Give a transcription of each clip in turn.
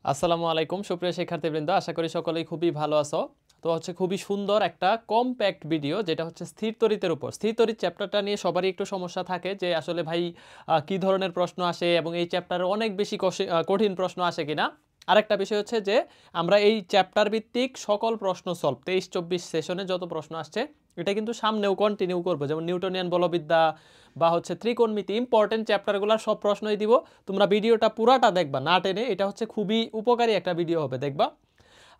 আসসালামু আলাইকুম সুপ্রিয় শিক্ষার্থীবৃন্দ, আশা করি সকলেই খুবই ভালো আছো। তো খুবই সুন্দর একটা কম্প্যাক্ট ভিডিও, যেটা স্থির তড়িতের উপর। স্থির তড়িৎ চ্যাপ্টারটা নিয়ে সবারই একটু সমস্যা থাকে যে আসলে ভাই কি ধরনের প্রশ্ন আসে এবং এই চ্যাপ্টারে অনেক বেশি কঠিন প্রশ্ন আসে কিনা। আরেকটা বিষয় হচ্ছে যে আমরা এই চ্যাপ্টার ভিত্তিক সকল প্রশ্ন সলভ 23-24 সেশনে যত প্রশ্ন আসছে এটা কিন্তু সামনেও কন্টিনিউ করবো, যেমন নিউটনিয়ান বলবিদ্যা বা ত্রিকোণমিতি, ইম্পর্টেন্ট চ্যাপ্টারগুলোর সব প্রশ্নই দিব। তোমরা ভিডিওটা পুরাটা দেখবা, না টেনে। এটা খুবই উপকারী একটা ভিডিও হবে, দেখবা।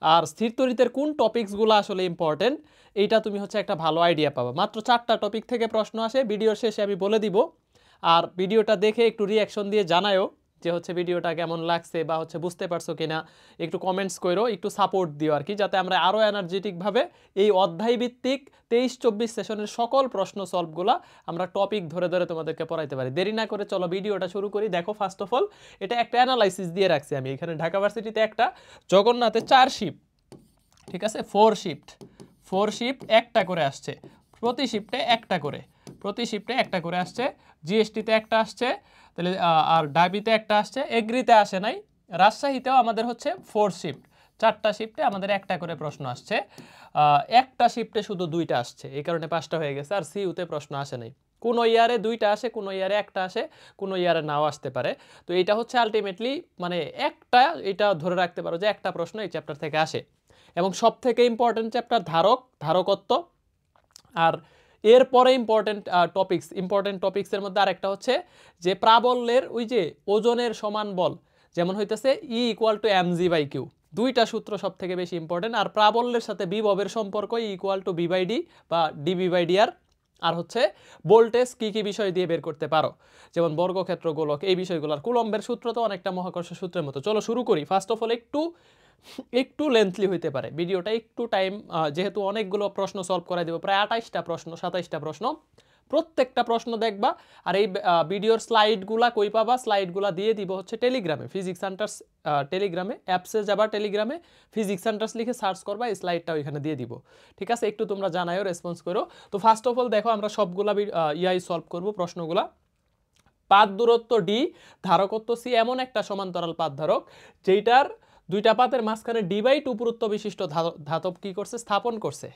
আর স্থির তড়িতের কোন টপিকসগুলো আসলে ইম্পর্টেন্ট এইটা তুমি একটা ভালো আইডিয়া পাবা। মাত্র 4টা টপিক থেকে প্রশ্ন আসে, ভিডিওর শেষে আমি বলে দিব। আর ভিডিওটা দেখে একটু রিয়াকশন দিয়ে জানায়ও যে ভিডিওটা কেমন লাগছে বা বুঝতে পারছো কিনা। একটু কমেন্টস করো, একটু সাপোর্ট দিও আর কি, যাতে আমরা আরও এনার্জেটিকভাবে এই অধ্যায় ভিত্তিক 23-24 সেশনের সকল প্রশ্ন সলভগুলো আমরা টপিক ধরে ধরে তোমাদেরকে পড়াইতে পারি। দেরি না করে চলো ভিডিওটা শুরু করি। দেখো, ফার্স্ট অফ অল এটা একটা অ্যানালাইসিস দিয়ে রাখছি আমি এখানে। ঢাকা ভার্সিটিতে একটা জগন্নাথে 4 শিফট, ঠিক আছে, 4 শিফট একটা করে আসছে, প্রতি শিফটে একটা করে আসছে। জিএসটিতে একটা আসছে, তাহলে আর ডাবিতে একটা আসছে, এগ্রিতে আসে নাই। রাজশাহীতেও আমাদের 4 শিফট, 4টা শিফটে আমাদের একটা করে প্রশ্ন আসছে। একটা শিফটে শুধু 2টা আসছে, এই কারণে 5টা হয়ে গেছে। আর সিইউতে প্রশ্ন আসে নাই। কোনো ইয়ারে 2টা আসে, কোনো ইয়ারে একটা আসে, কোনো ইয়ারে নাও আসতে পারে। তো এটা আলটিমেটলি মানে একটা, এটা ধরে রাখতে পারো যে একটা প্রশ্ন এই চ্যাপ্টার থেকে আসে। এবং সব থেকে ইম্পর্টেন্ট চ্যাপ্টার ধারকত্ব। আর এরপরে ইম্পর্টেন্ট টপিক্সের মধ্যে আরেকটা যে প্রাবল্যের ওই যে ওজনের সমান বল, যেমন হইতেছে E = mg/q। 2টা সূত্র সব থেকে বেশি ইম্পর্টেন্ট। আর প্রাবল্যের সাথে বিভবের সম্পর্ক E = v/d বা dv/dr। আর ভোল্টেজ কি কি বিষয় দিয়ে বের করতে পারো, যেমন বর্গক্ষেত্র, গোলক, এই বিষয়গুলো। আর কুলম্বের সূত্র তো অনেকটা মহাকর্ষ সূত্রের মতো। চলো শুরু করি। ফার্স্ট অফ অল একটু লেন্থলি হইতে পারে ভিডিওটা, একটু টাইম, যেহেতু অনেকগুলো প্রশ্ন সলভ করাই দেবো, প্রায় 28টা প্রশ্ন 27টা প্রশ্ন। প্রত্যেকটা প্রশ্ন দেখবা। আর এই ভিডিওর স্লাইডগুলা কই পাবা? স্লাইডগুলা দিয়ে দিব টেলিগ্রামে, ফিজিক্স সেন্টার্স টেলিগ্রামে। অ্যাপসে যাবা, টেলিগ্রামে ফিজিক্স সেন্টার্স লিখে সার্চ করবা, এই স্লাইডটা ওইখানে দিয়ে দিব। ঠিক আছে, একটু তোমরা জানাইও, রেসপন্স করো। তো ফার্স্ট অফ অল দেখো, আমরা সবগুলা সলভ করব প্রশ্নগুলা। পাত দূরত্ব d, ধারকত্ব c, এমন একটা সমান্তরাল পাত ধারক যেটার 2টা পাতের মাঝখানে d/2 পুরুত্ব বিশিষ্ট ধাতব কি করছে? স্থাপন করছে।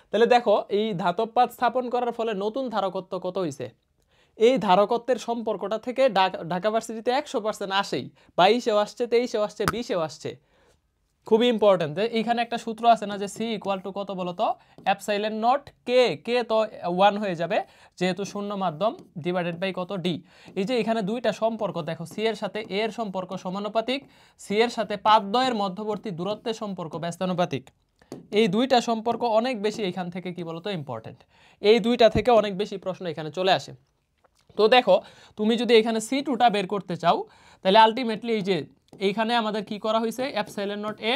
তাহলে দেখো, এই ধাতব পাত স্থাপন করার ফলে নতুন ধারকত্ব কত হইছে? এই ধারকত্বের সম্পর্কটা থেকে ঢাকা ভার্সিটিতে 100% আসেই। 22-এও আসছে, 23-এও আসছে, 20-এও আসছে। খুবই ইম্পর্টেন্ট। এইখানে একটা সূত্র আছে না, যে সি ইকুয়াল টু কত বলতো? এপসাইলন নট কে। কে তো 1 হয়ে যাবে যেহেতু শূন্য মাধ্যম, ডিভাইডেড বাই কত? ডি। এই যে এখানে 2টা সম্পর্ক দেখো, সি এর সাথে এ এর সম্পর্ক সমানুপাতিক, সি এর সাথে পাতদ্বয়ের মধ্যবর্তী দূরত্বের সম্পর্ক ব্যস্তানুপাতিক। এই 2টা সম্পর্ক অনেক বেশি এখান থেকে কি বলতো ইম্পর্টেন্ট। এই 2টা থেকে অনেক বেশি প্রশ্ন এখানে চলে আসে। তো দেখো, তুমি যদি এখানে C2টা বের করতে চাও, তাহলে আলটিমেটলি এই যে এইখানে আমাদের কি করা হয়েছে? Epsilon naught A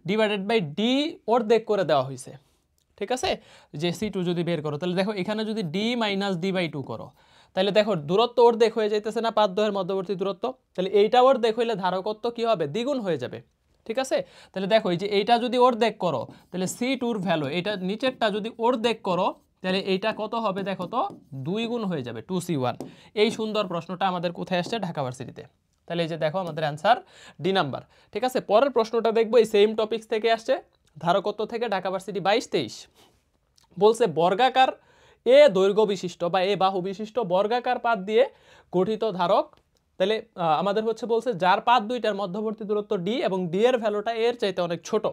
divided by D অর্ধেক করে দেওয়া হয়েছে। ঠিক আছে, যে C2 যদি বের করো, তাহলে দেখো এখানে যদি d - d/2 করো, তাহলে দেখো দূরত্ব অর্ধেক হয়ে যাইতেছে না, পাতদ্বয়ের মধ্যবর্তী দূরত্ব। তাহলে এইটা অর্ধেক হইলে ধারকত্ব কি হবে? দ্বিগুণ হয়ে যাবে। ঠিক আছে, তাহলে দেখো এই যে এইটা যদি অর্ধেক করো, তাহলে C2-র ভ্যালু, এটা নিচেরটা যদি অর্ধেক করো, তাহলে এইটা কত হবে? দেখো তো, 2 গুণ হয়ে যাবে, 2c1। এই সুন্দর প্রশ্নটা আমাদের কোথায় আসছে? ঢাকা ভার্সিটিতে। তাহলে এই যে দেখো, আমাদের অ্যান্সার ডি নাম্বার। ঠিক আছে, পরের প্রশ্নটা দেখবো, এই সেম টপিকস থেকে আসছে, ধারকত্ব থেকে, ঢাকা ভার্সিটি 22-23। বলছে বর্গাকার এ দৈর্ঘ্য বিশিষ্ট বা এ বাহু বিশিষ্ট বর্গাকার পাত দিয়ে গঠিত ধারক। তাহলে আমাদের বলছে যার পাত 2টার মধ্যবর্তী দূরত্ব ডি এবং ডি এর ভ্যালুটা এর চাইতে অনেক ছোট।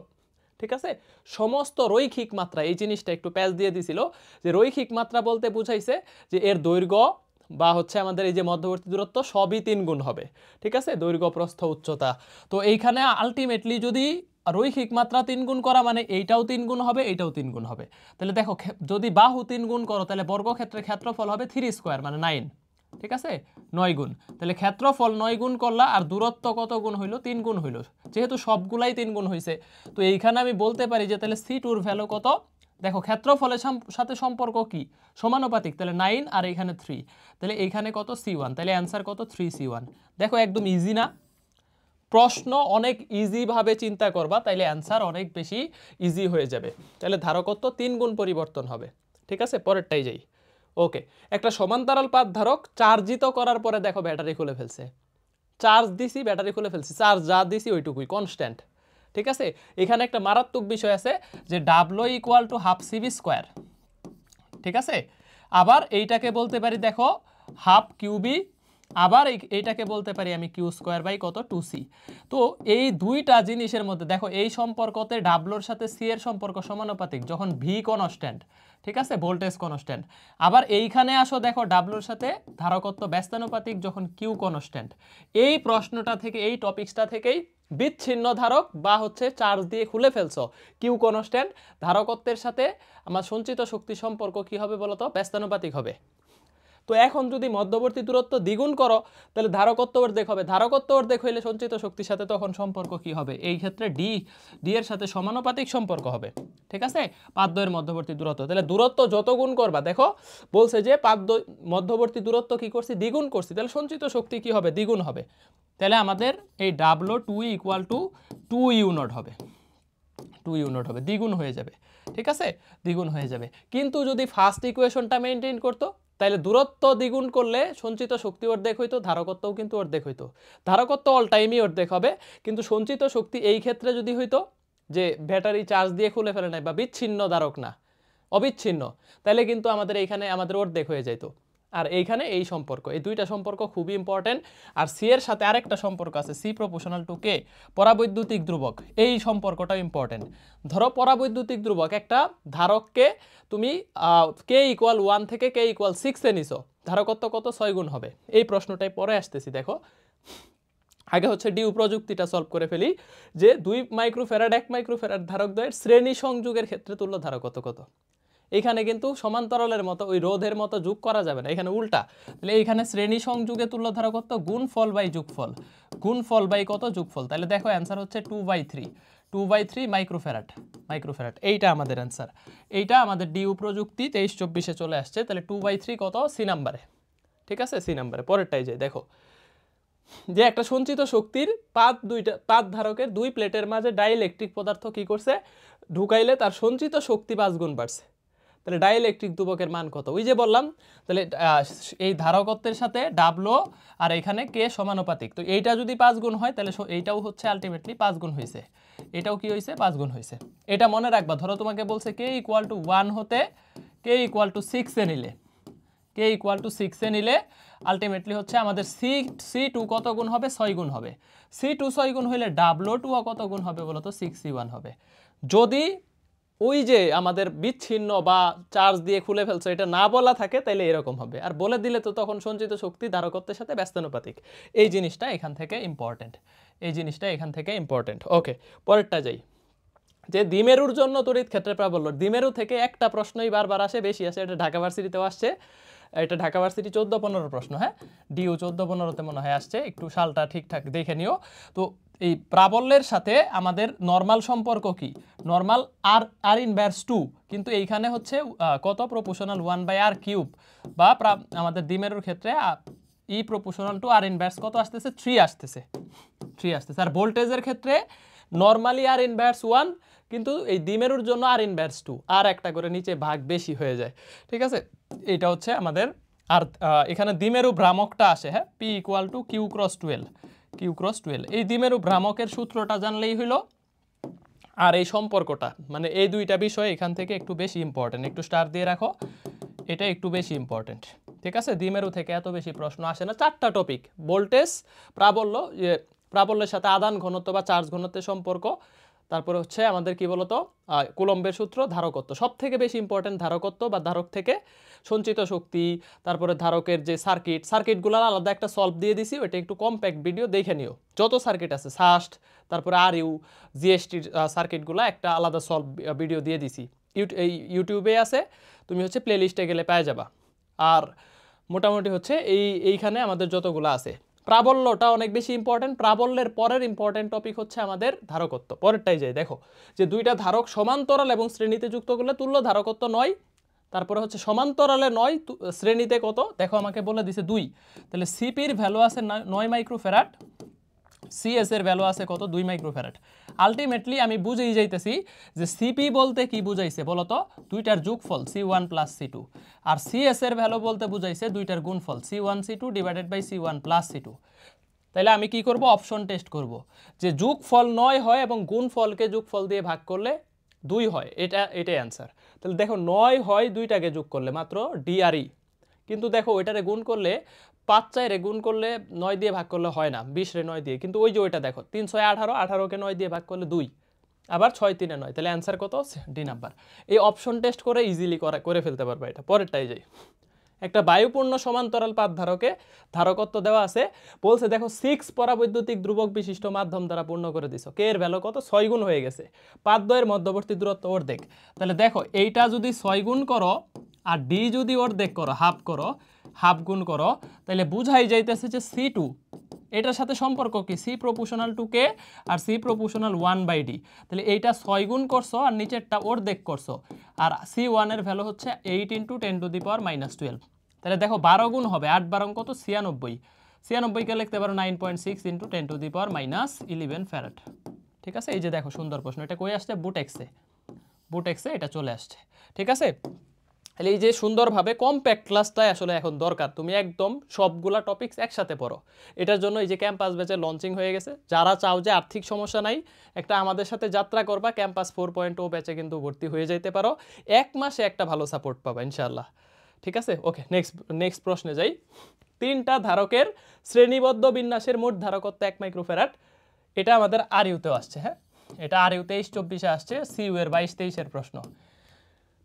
ঠিক আছে, সমস্ত রৈখিক মাত্রা, এই জিনিসটা একটু প্যাচ দিয়ে দিছিল, যে রৈখিক মাত্রা বলতে বুঝাইছে যে এর দৈর্ঘ্য বা আমাদের এই যে মধ্যবর্তী দূরত্ব সবই 3 গুণ হবে। ঠিক আছে, দৈর্ঘ্য, প্রস্থ, উচ্চতা। তো এইখানে আলটিমেটলি যদি রৈখিক মাত্রা 3 গুণ করা মানে এইটাও 3 গুণ হবে, এইটাও 3 গুণ হবে। তাহলে দেখো, যদি বাহু 3 গুণ করো, তাহলে বর্গক্ষেত্রের ক্ষেত্রফল হবে 3² মানে 9। ঠিক আছে, 9 গুণ। তাহলে ক্ষেত্রফল 9 গুণ করলা, আর দূরত্ব কত গুণ হইল? 3 গুণ হইল। যেহেতু সবগুলাই 3 গুণ হয়েছে, তো এইখানে আমি বলতে পারি যে তাহলে C2-র ভ্যালু কত? দেখো, ক্ষেত্রফলের সাথে সম্পর্ক কি? সমানুপাতিক। তাহলে 9 আর এখানে 3, তাহলে এইখানে কত? C1। তাহলে অ্যান্সার কত? 3c1। দেখো, একদম ইজি না? প্রশ্ন অনেক ইজিভাবে চিন্তা করবা, তাইলে অ্যান্সার অনেক বেশি ইজি হয়ে যাবে। তাহলে ধারকত্ব 3 গুণ পরিবর্তন হবে। ঠিক আছে, পরেরটাই যাই। ওকে, একটা সমান্তরাল পাত ধারক চার্জিত করার পরে দেখো ব্যাটারি খুলে ফেলছে। চার্জ দিছি ব্যাটারি খুলে ফেলছি, চার্জ যা দিছি ওইটুকুই কনস্ট্যান্ট। ঠিক আছে, এখানে একটা মারাত্মক বিষয় আছে যে W equal to half CB square. ঠিক আছে, আবার এইটাকে বলতে পারি দেখো হাফ কিউবি, আবার এইটাকে বলতে পারি আমি কিউ স্কোয়ার বাই কত 2c। তো এই দুইটা জিনিসের মধ্যে দেখো এই সম্পর্কতে ডাব্লুর সাথে সি এর সম্পর্ক সমানুপাতিক যখন ভি কনস্ট্যান্ট, ঠিক আছে, ভোল্টেজ কনস্ট্যান্ট। আবার এইখানে আসো দেখো ডাব্লুর সাথে ধারকত্ব ব্যস্তানুপাতিক যখন কিউ কনস্ট্যান্ট। এই প্রশ্নটা থেকে, এই টপিক্সটা থেকেই বিচ্ছিন্ন ধারক বা হচ্ছে চার্জ দিয়ে খুলে ফেলছো কিউ কনস্ট্যান্ট, ধারকত্বের সাথে আমার সঞ্চিত শক্তি সম্পর্ক কি হবে বলো তো, ব্যস্তানুপাতিক হবে। তো এখন যদি মধ্যবর্তী দূরত্ব দ্বিগুণ করো তাহলে ধারকত্ব অর্ধেক হবে, ধারকত্ব অর্ধেক হইলে সঞ্চিত শক্তির সাথে তখন সম্পর্ক কি হবে, এই ক্ষেত্রে ডি এর সাথে সমানুপাতিক সম্পর্ক হবে। ঠিক আছে, পাদ্য এর মধ্যবর্তী দূরত্ব, তাহলে দূরত্ব যত গুণ করবা, দেখো বলছে যে পাদ্য মধ্যবর্তী দূরত্ব কি করছি, দ্বিগুণ করছি, তাহলে সঞ্চিত শক্তি কি হবে, দ্বিগুণ হবে। তাহলে আমাদের এই ডাব্লু 2 ইকুয়াল টু 2 ইউনট হবে, 2 ইউনিট হবে, দ্বিগুণ হয়ে যাবে। ঠিক আছে, দ্বিগুণ হয়ে যাবে। কিন্তু যদি ফার্স্ট ইকুয়েশনটা মেনটেন করতো তাহলে দূরত্ব দ্বিগুণ করলে সঞ্চিত শক্তি অর্ধেক হইতো, ধারকত্বও কিন্তু অর্ধেক হইতো। ধারকত্ব অল টাইমই অর্ধেক হবে, কিন্তু সঞ্চিত শক্তি এই ক্ষেত্রে যদি হইতো যে ব্যাটারি চার্জ দিয়ে খুলে ফেলে নাই বা বিচ্ছিন্ন ধারক না, অবিচ্ছিন্ন, তাহলে কিন্তু আমাদের এইখানে আমাদের অর্ধেক হয়ে যেত। আর এইখানে এই সম্পর্ক, এই দুইটা সম্পর্ক খুবই ইম্পর্টেন্ট। আর সি এর সাথে আরেকটা সম্পর্ক আছে, সি প্রপোর্শনাল টু কে, পরাবৈদ্যুতিক ধ্রুবক, এই সম্পর্কটাও ইম্পর্টেন্ট। ধরো পরাবৈদ্যুতিক ধ্রুবক একটা ধারককে তুমি কে ইকুয়াল 1 থেকে কে ইকুয়াল 6 এ নিছো, ধারকত্ব কত, 6 গুণ হবে। এই প্রশ্নটাই পরে আসতেছি, দেখো আগে হচ্ছে ডিউ প্রযুক্তিটা সলভ করে ফেলি, যে 2 মাইক্রোফ্যারাড 1 মাইক্রোফ্যারাড ধারকদ্বয়ের শ্রেণী সংযোগের ক্ষেত্রে তুল্য ধারকত্ব কত। এখানে কিন্তু সমান্তরালের মতো ওই রোধের মতো যোগ করা যাবে না, এখানে উল্টা। তাহলে এইখানে শ্রেণী সংযোগে তুল্য ধারকত্ব গুণফল বাই যোগফল, গুণফল বাই কত, যোগফল। তাহলে দেখো অ্যান্সার হচ্ছে 2/3 মাইক্রোফ্যারাড, এইটা আমাদের অ্যান্সার। এইটা আমাদের ডিউ প্রযুক্তি 23-24-এ চলে আসছে। তাহলে 2/3 কত, সি নাম্বারে। ঠিক আছে, সি নাম্বারে। পরেরটাই যাই, দেখো যে একটা সঞ্চিত শক্তির পাত ধারকের 2 প্লেটের মাঝে ডাইইলেকট্রিক পদার্থ কি করছে, ঢুকাইলে তার সঞ্চিত শক্তি 5 গুণ বাড়ছে। তাহলে ডাইইলেকট্রিক ধ্রুবকের মান কত, ওই যে বললাম। তাহলে এই ধারকত্বের সাথে ডাব্লু আর এখানে কে সমানুপাতিক, তো এইটা যদি 5 গুণ হয় তাহলে এইটাও হচ্ছে আলটিমেটলি 5 গুণ হয়েছে, এটাও কি হয়েছে, 5 গুণ হয়েছে। এটা মনে রাখবা। ধরো তোমাকে বলছে কে ইকুয়াল টু 1 হতে কে ইকুয়াল টু 6 এ নিলে, কে ইকুয়াল টু 6 এ নিলে আলটিমেটলি হচ্ছে আমাদের সি2 কত গুণ হবে, 6 গুণ হবে। সি2 6 গুণ হইলে ডাব্লু2 কত গুণ হবে বলো তো, 6c1 হবে। যদি ওই যে আমাদের বিচ্ছিন্ন বা চার্জ দিয়ে খুলে ফেলছো এটা না বলা থাকে তাহলে এরকম হবে, আর বলে দিলে তো তখন সঞ্চিত শক্তি ধারকত্বের সাথে ব্যস্তানুপাতিক। এই জিনিসটা এখান থেকে ইম্পর্টেন্ট, এই জিনিসটা এখান থেকে ইম্পর্টেন্ট। ওকে, পরেরটা যাই, যে দ্বিমেরুর জন্য তড়িৎ ক্ষেত্রের প্রাবল্য। দ্বিমেরু থেকে একটা প্রশ্নই বারবার আসে, বেশি আসে, এটা ঢাকা ভার্সিটিতেও আসছে, এটা ঢাকা ভার্সিটি 14-15 প্রশ্ন, হ্যাঁ ডিউ 14-15-তে মনে হয় আসছে, একটু সালটা ঠিকঠাক দেখে নিও। তো এই প্রাবল্যের সাথে আমাদের নর্মাল সম্পর্ক কি, নর্মাল আর ইনভার্স 2, কিন্তু এইখানে হচ্ছে কত, প্রপোর্শনাল 1/r³ বা আমাদের দ্বিমেরুর ক্ষেত্রে ই প্রপোর্শনাল টু আর ইনভার্স কত আসতেছে, 3 আসতেছে। আর ভোল্টেজের ক্ষেত্রে নর্মালি আর ইনভার্স 1, কিন্তু এই দ্বিমেরুর জন্য আর ইনভার্স 2, আর একটা করে নিচে ভাগ বেশি হয়ে যায়। ঠিক আছে, এটা হচ্ছে আমাদের। আর এখানে দ্বিমেরু ভ্রামকটা আসে, হ্যাঁ, P equal to Q cross 12। এই দ্বিমেরু ভ্রামকের সূত্রটা জানলেই হইল। আর এই সম্পর্কটা, মানে এই দুইটা বিষয় এখান থেকে একটু বেশি ইম্পর্টেন্ট, একটু স্টার দিয়ে রাখো, এটা একটু বেশি ইম্পর্টেন্ট। ঠিক আছে, দ্বিমেরু থেকে এত বেশি প্রশ্ন আসে না। 4টা টপিক, ভোল্টেজ, প্রাবল্য, প্রাবল্যের সাথে আদান ঘনত্ব বা চার্জ ঘনত্বের সম্পর্ক, তারপরে হচ্ছে আমাদের কি বলতো কুলম্বের সূত্র, ধারকত্ব। সব থেকে বেশি ইম্পর্টেন্ট ধারকত্ব বা ধারক থেকে সঞ্চিত শক্তি, তারপরে ধারকের যে সার্কিটগুলোর আলাদা একটা সলভ দিয়ে দিছি, ওইটা একটু কম্প্যাক্ট ভিডিও দেখে নিও। যত সার্কিট আছে সাস্ট, তারপরে RU GSTর সার্কিটগুলো একটা আলাদা সলভ ভিডিও দিয়ে দিছি, ইউটিউবে আছে, তুমি হচ্ছে প্লে লিস্টে গেলে পেয়ে যাবা। আর মোটামুটি হচ্ছে এইখানে আমাদের যতগুলো আছে। প্রাবল্যটা অনেক বেশি ইম্পর্টেন্ট। প্রাবল্যের পরের ইম্পর্টেন্ট টপিক হচ্ছে আমাদের ধারকত্ব। পরেরটাই যাই, দেখো যে দুইটা ধারক সমান্তরাল এবং শ্রেণীতে যুক্ত করলে তুল্য ধারকত্ব 9, তারপরে হচ্ছে সমান্তরালে 9, শ্রেণীতে কত, দেখো আমাকে বলে দিছে 2। তাহলে সিপির ভ্যালু আছে 9 মাইক্রোফ্যারাড, সিএস এর ভ্যালু আছে কত, 2 মাইক্রোফ্যারাড। আলটিমেটলি আমি বুঝেই যাইতেছি যে সিপি বলতে কি বুঝাইছে বলতো, দুইটার যোগফল C1 প্লাস C2, আর সিএস এর ভ্যালু বলতে বুঝাইছে দুইটার গুণফল C1 C2 divided by C1 plus C2। তাহলে আমি কি করব, অপশন টেস্ট করব যে যোগফল 9 হয় এবং গুণফলকে যোগফল দিয়ে ভাগ করলে 2 হয়, এটাই অ্যান্সার। তাহলে দেখো 9 হয় দুইটাকে যোগ করলে মাত্র ডি আর ই, কিন্তু দেখো ওইটারে গুণ করলে 5 4 গুণ করলে 9 দিয়ে ভাগ করলে হয় না, 20 রে 9 দিয়ে, কিন্তু ওই যে ওইটা দেখো 3 6 18, 18কে 9 দিয়ে ভাগ করলে 2, আবার 6 3 9, তাহলে অ্যান্সার কত, ডি নাম্বার। এই অপশন টেস্ট করে ইজিলি করে ফেলতে পারবে এটা। পরেরটাই যাই, একটা বায়ুপূর্ণ সমান্তরাল পাত ধারকে ধারকত্ব দেওয়া আছে, বলছে দেখো 6 পরাবৈদ্যুতিক ধ্রুবক বিশিষ্ট মাধ্যম দ্বারা পূর্ণ করে দিছো, কে এর ভ্যালু কত, 6 গুণ হয়ে গেছে, পাতদ্বয়ের মধ্যবর্তী দূরত্ব অর্ধেক। তাহলে দেখো এইটা যদি 6 গুণ করো আর ডি যদি অর্ধেক করো, হাফ গুণ করো, তাহলে বুঝাই যাইতেছে যে C2 এটার সাথে সম্পর্ক কি, C প্রপোর্শনাল টু কে আর C প্রপোর্শনাল 1/d। তাহলে এইটা 6 গুণ করছো আর নিচেরটা অর্ধেক করছো, আর C1 এর ভ্যালু হচ্ছে 8 × 10⁻12। তাহলে দেখো 12 গুণ হবে, 8 12 কত, 96, 96কে লিখতে পারো 9.6 × 10⁻11 ফ্যারাড। ঠিক আছে, এই যে দেখো সুন্দর প্রশ্ন, এটা কই আসছে, বুটেক্সে এটা চলে আসছে। ঠিক আছে, তাহলে এই যে সুন্দরভাবে কম্প্যাক্ট ক্লাসটাই আসলে এখন দরকার, তুমি একদম সবগুলা টপিকস একসাথে পড়ো। এটার জন্য এই যে ক্যাম্পাস ব্যাচে লঞ্চিং হয়ে গেছে, যারা চাও যে আর্থিক সমস্যা নাই, একটা আমাদের সাথে যাত্রা করবা, ক্যাম্পাস 4.0 ব্যাচে কিন্তু ভর্তি হয়ে যাইতে পারো, 1 মাসে একটা ভালো সাপোর্ট পাবা ইনশাআল্লাহ। ঠিক আছে, ওকে, নেক্সট প্রশ্নে যাই। 3টা ধারকের শ্রেণীবদ্ধ বিন্যাসের মোট ধারকত্ব 1 মাইক্রোফ্যারাড, এটা আমাদের আরইউতেও আসছে। হ্যাঁ, এটা আরইউ 23-24 আসছে, সিইউ এর 22-23 প্রশ্ন।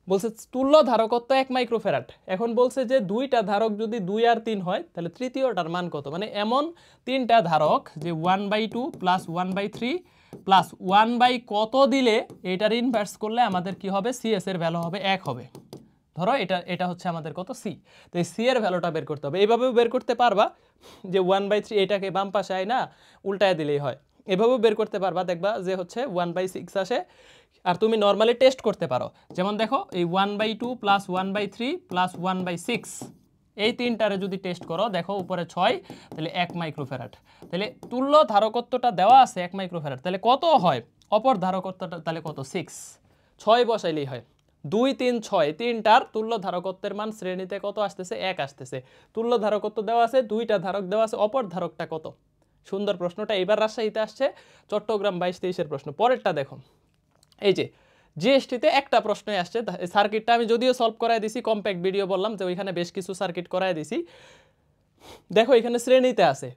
বলছে তুল্য ধারকত্ব 1 মাইক্রোফ্যারাড, এখন বলছে যে 2টা ধারক যদি 2 আর 3 হয় তাহলে তৃতীয়টার মান কত, মানে এমন 3টা ধারক যে 1/2 + 1/3 + 1 কত দিলে এটার ইনভার্স করলে আমাদের কি হবে, সিএস এর ভ্যালু হবে 1 হবে। ধরো এটা হচ্ছে আমাদের কত, সি, তো এই সি এর ভ্যালুটা বের করতে হবে। এইভাবেও বের করতে পারবা যে 1/3 এটাকে বাম পাশে আয় না উল্টায় দিলেই হয়, এভাবেও বের করতে পারবা, দেখবা যে হচ্ছে 1/6 আসে। আর তুমি নর্মালি টেস্ট করতে পারো, যেমন দেখো এই 1/2 + 1/3 + 1/6, এই তিনটারে যদি টেস্ট করো, দেখো উপরে 6, তাহলে 1 মাইক্রোফ্যারাড। তাহলে তুল্য ধারকত্বটা দেওয়া আছে 1 মাইক্রোফ্যারাড, তাহলে কত হয় অপর ধারকত্বটা, তাহলে কত, 6, 6 বসাইলেই হয়, 2 3 6, তিনটার তুল্য ধারকত্বের মান শ্রেণীতে কত আসতেছে, 1 আসতেছে। তুল্য ধারকত্ব দেওয়া আছে, 2টা ধারক দেওয়া আছে, অপর ধারকটা কত। সুন্দর প্রশ্নটা, এবার রাজশাহীতে আসছে, চট্টগ্রাম 22-23 প্রশ্ন। পরেরটা দেখো, এই যে জিএসটিতে একটা প্রশ্নই আসছে, সার্কিটটা আমি যদিও সলভ করাই দিছি, কম্প্যাক্ট ভিডিও বললাম যে ওইখানে বেশ কিছু সার্কিট করাই দিছি। দেখো এখানে শ্রেণীতে আছে,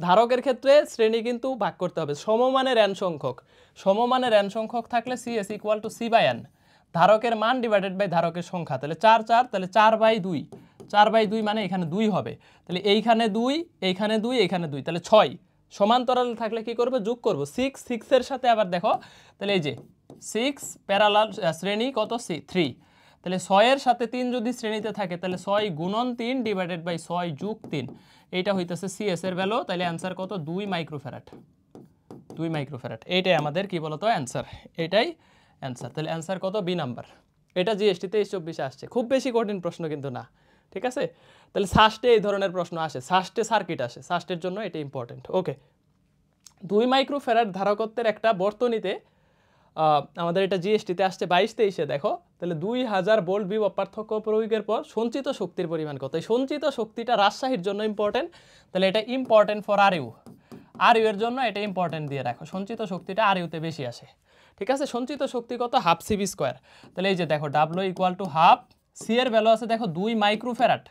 ধারকের ক্ষেত্রে শ্রেণী কিন্তু ভাগ করতে হবে, সমমানের n সংখ্যক, সমমানের n সংখ্যক থাকলে CS = C/n, ধারকের মান ডিভাইডেড বাই ধারকের সংখ্যা, তাহলে 4 4, তাহলে 4/2, 4/2 মানে এখানে 2 হবে, তাহলে এইখানে 2, এইখানে 2, এইখানে 2, তাহলে 6। সমান্তরাল থাকলে কি করবে, যোগ করব, 6 6 এর সাথে আবার দেখো, তাহলে এই যে 6 প্যারালাল শ্রেণী কত, 3, তাহলে 6 এর সাথে 3 যদি শ্রেণীতে থাকে তাহলে 6 × 3 ডিভাইডেড বাই 6 + 3, এইটা হইতেছে সিএস এর ভ্যালু, তাহলে অ্যান্সার কত, 2 মাইক্রোফ্যারাড, 2 মাইক্রোফ্যারাড, এইটাই আমাদের কি বলতো অ্যান্সার, এইটাই অ্যান্সার। তাহলে অ্যান্সার কত, বি নাম্বার। এটা জিএসটি 23-24 আসছে, খুব বেশি কঠিন প্রশ্ন কিন্তু না। ঠিক আছে, তাহলে সাস্টে এই ধরনের প্রশ্ন আসে, সাস্টে সার্কিট আসে, সাস্টের জন্য এটা ইম্পর্টেন্ট। ওকে, 2 মাইক্রোফ্যারাড ধারকত্বের একটা বর্তনীতে আমাদের এটা জিএসটিতে আসছে 22-23-এ, দেখো তাহলে 2000 ভোল্ট বিভব পার্থক্য প্রয়োগের পর সঞ্চিত শক্তির পরিমাণ কত। এই সঞ্চিত শক্তিটা রাজশাহীর জন্য ইম্পর্টেন্ট, তাহলে এটা ইম্পর্টেন্ট ফর আরইউ এর জন্য এটা ইম্পর্টেন্ট দিয়ে রাখো, সঞ্চিত শক্তিটা আরইউতে বেশি আসে। ঠিক আছে, সঞ্চিত শক্তি কত, ½ CV², তাহলে এই যে দেখো W = ½ সি এর ভ্যালু আছে দেখো 2 মাইক্রোফ্যারাড,